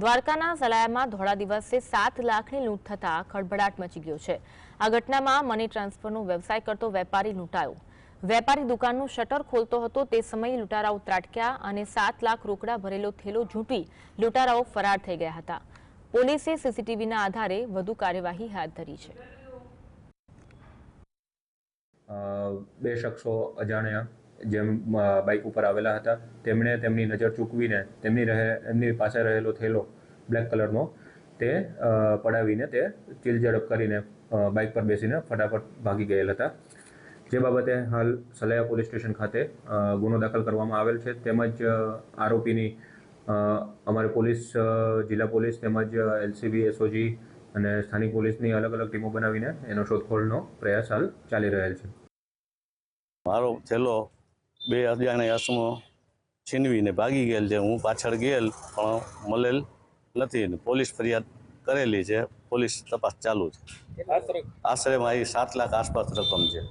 દ્વારકાના સલાયામાં ધોળા દિવસે 7 લાખની લૂંટ થતા ખળભળાટ મચી ગયો છે। આ ઘટનામાં મની ટ્રાન્સફરનો વ્યવસાય કરતો વેપારી લૂંટાયો। વેપારી દુકાનનું શટર ખોલતો હતો તે સમયે લૂંટારાઓ ત્રાટક્યા અને 7 લાખ રોકડા ભરેલો થેલો ઝૂંટવી લૂંટારાઓ ફરાર થઈ ગયા હતા। પોલીસે સીસીટીવીના આધારે વધુ કાર્યવાહી હાથ ધરી છે। બે શખ્સો અજાણ્યા જેમ બાઇક ઉપર આવેલા હતા તેમણે તેમની નજર ચૂકવીને એમની પાસે રહેલો થેલો બ્લેક કલરનો તે પડાવીને તે ચીલઝડપ કરીને બાઇક પર બેસીને ફટાફટ ભાગી ગયેલ હતા। જે બાબતે હાલ સલાયા પોલીસ સ્ટેશન ખાતે ગુનો દાખલ કરવામાં આવેલ છે। તેમજ આરોપીની અમારી પોલીસ જિલ્લા પોલીસ તેમજ એલસીબી એસઓજી અને સ્થાનિક પોલીસની અલગ અલગ ટીમો બનાવીને એનો શોધખોળનો પ્રયાસ હાલ ચાલી રહેલ છે। મારો થેલો બે અજાણ્યા અસમો છીનવીને ભાગી ગયેલ છે। હું પાછળ ગયેલ પણ મળેલ નથી। પોલીસ ફરિયાદ કરેલી છે। પોલીસ તપાસ ચાલુ છે। આશરે મારી 7 લાખ આસપાસ રકમ છે।